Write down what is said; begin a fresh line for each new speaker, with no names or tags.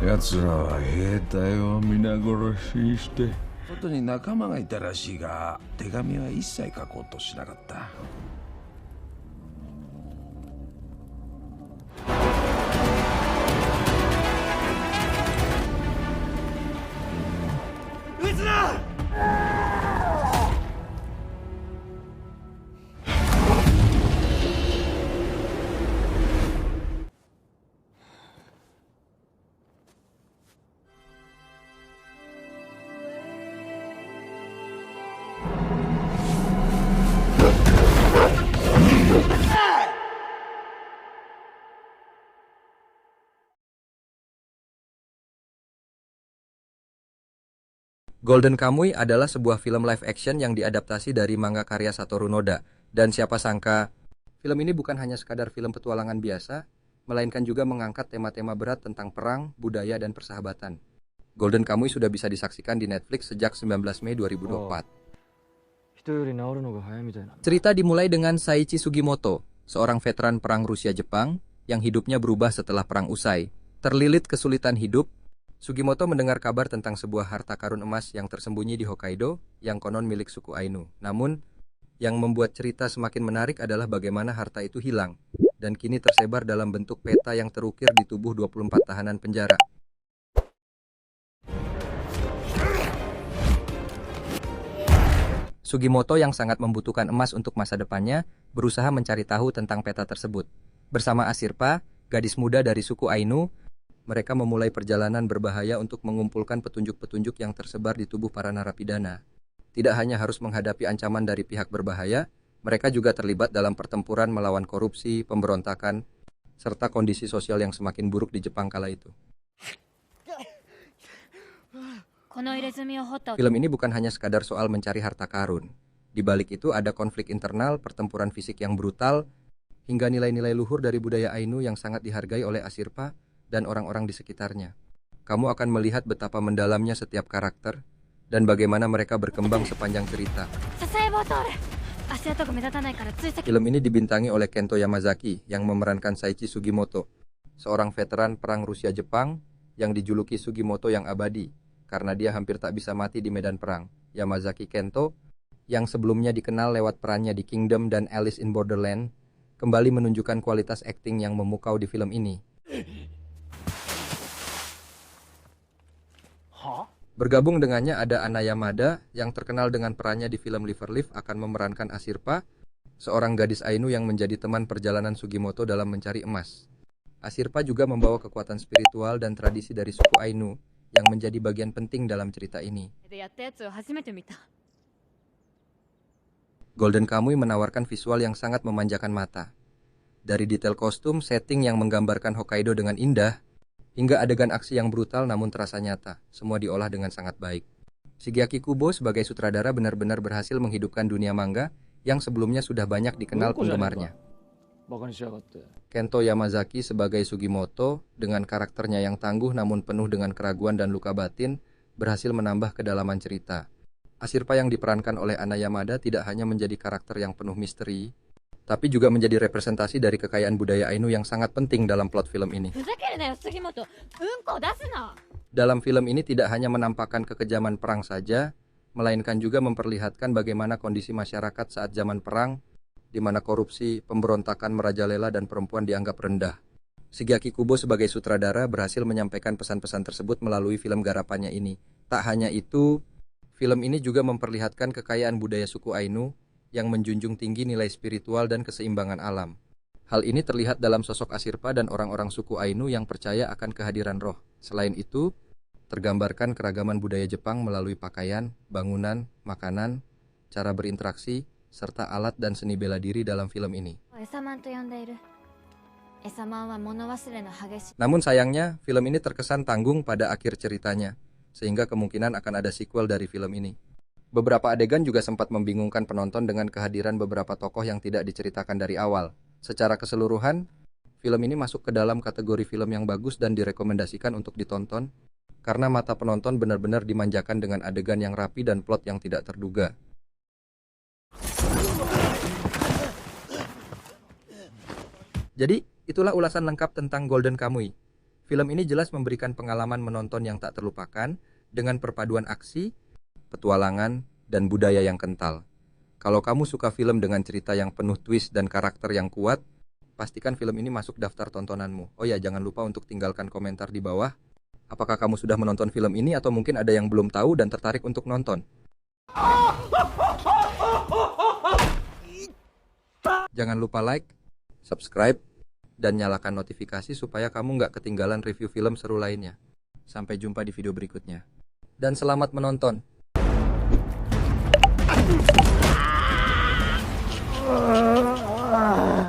奴らは兵隊を皆殺しにして、外に仲間がいたらしいが、手紙は一切書こうとしなかった。
撃つな！Golden
Kamuy adalah sebuah film live action yang diadaptasi dari manga karya Satoru Noda. Dan siapa sangka, film ini bukan hanya sekadar film petualangan biasa, melainkan juga mengangkat tema-tema berat tentang perang, budaya, dan persahabatan. Golden Kamuy sudah bisa disaksikan di Netflix sejak 19 Mei 2024. Cerita dimulai dengan Saichi Sugimoto, seorang veteran perang Rusia-Jepang yang hidupnya berubah setelah perang usai. Terlilit kesulitan hidup, Sugimoto mendengar kabar tentang sebuah harta karun emas yang tersembunyi di Hokkaido yang konon milik suku Ainu. Namun, yang membuat cerita semakin menarik adalah bagaimana harta itu hilang dan kini tersebar dalam bentuk peta yang terukir di tubuh 24 tahanan penjara. Sugimoto yang sangat membutuhkan emas untuk masa depannya berusaha mencari tahu tentang peta tersebut. Bersama Asirpa, gadis muda dari suku Ainu, mereka memulai perjalanan berbahaya untuk mengumpulkan petunjuk-petunjuk yang tersebar di tubuh para narapidana. Tidak hanya harus menghadapi ancaman dari pihak berbahaya, mereka juga terlibat dalam pertempuran melawan korupsi, pemberontakan, serta kondisi sosial yang semakin buruk di Jepang kala itu. Film ini bukan hanya sekadar soal mencari harta karun. Di balik itu ada konflik internal, pertempuran fisik yang brutal, hingga nilai-nilai luhur dari budaya Ainu yang sangat dihargai oleh Asirpa dan orang-orang di sekitarnya. Kamu akan melihat betapa mendalamnya setiap karakter dan bagaimana mereka berkembang sepanjang cerita. Film ini dibintangi oleh Kento Yamazaki yang memerankan Saichi Sugimoto, seorang veteran perang Rusia-Jepang yang dijuluki Sugimoto yang abadi karena dia hampir tak bisa mati di medan perang. Yamazaki Kento, yang sebelumnya dikenal lewat perannya di Kingdom dan Alice in Borderland, kembali menunjukkan kualitas akting yang memukau di film ini. Bergabung dengannya ada Ana Yamada yang terkenal dengan perannya di film Liverleaf akan memerankan Asirpa, seorang gadis Ainu yang menjadi teman perjalanan Sugimoto dalam mencari emas. Asirpa juga membawa kekuatan spiritual dan tradisi dari suku Ainu yang menjadi bagian penting dalam cerita ini. Golden Kamuy menawarkan visual yang sangat memanjakan mata. Dari detail kostum, setting yang menggambarkan Hokkaido dengan indah, hingga adegan aksi yang brutal namun terasa nyata, semua diolah dengan sangat baik. Shigeaki Kubo sebagai sutradara benar-benar berhasil menghidupkan dunia manga yang sebelumnya sudah banyak dikenal penggemarnya. Kento Yamazaki sebagai Sugimoto dengan karakternya yang tangguh namun penuh dengan keraguan dan luka batin berhasil menambah kedalaman cerita. Asirpa yang diperankan oleh Ana Yamada tidak hanya menjadi karakter yang penuh misteri, tapi juga menjadi representasi dari kekayaan budaya Ainu yang sangat penting dalam plot film ini. Dalam film ini tidak hanya menampakkan kekejaman perang saja, melainkan juga memperlihatkan bagaimana kondisi masyarakat saat zaman perang, di mana korupsi, pemberontakan merajalela dan perempuan dianggap rendah. Shigeaki Kubo sebagai sutradara berhasil menyampaikan pesan-pesan tersebut melalui film garapannya ini. Tak hanya itu, film ini juga memperlihatkan kekayaan budaya suku Ainu yang menjunjung tinggi nilai spiritual dan keseimbangan alam. Hal ini terlihat dalam sosok Asirpa dan orang-orang suku Ainu yang percaya akan kehadiran roh. Selain itu, tergambarkan keragaman budaya Jepang melalui pakaian, bangunan, makanan, cara berinteraksi, serta alat dan seni bela diri dalam film ini. Namun sayangnya, film ini terkesan tanggung pada akhir ceritanya, sehingga kemungkinan akan ada sequel dari film ini. Beberapa adegan juga sempat membingungkan penonton dengan kehadiran beberapa tokoh yang tidak diceritakan dari awal. Secara keseluruhan, film ini masuk ke dalam kategori film yang bagus dan direkomendasikan untuk ditonton, karena mata penonton benar-benar dimanjakan dengan adegan yang rapi dan plot yang tidak terduga. Jadi, itulah ulasan lengkap tentang Golden Kamuy. Film ini jelas memberikan pengalaman menonton yang tak terlupakan dengan perpaduan aksi, petualangan, dan budaya yang kental. Kalau kamu suka film dengan cerita yang penuh twist dan karakter yang kuat, pastikan film ini masuk daftar tontonanmu. Oh ya, jangan lupa untuk tinggalkan komentar di bawah. Apakah kamu sudah menonton film ini atau mungkin ada yang belum tahu dan tertarik untuk nonton? Jangan lupa like, subscribe, dan nyalakan notifikasi supaya kamu nggak ketinggalan review film seru lainnya. Sampai jumpa di video berikutnya. Dan selamat menonton!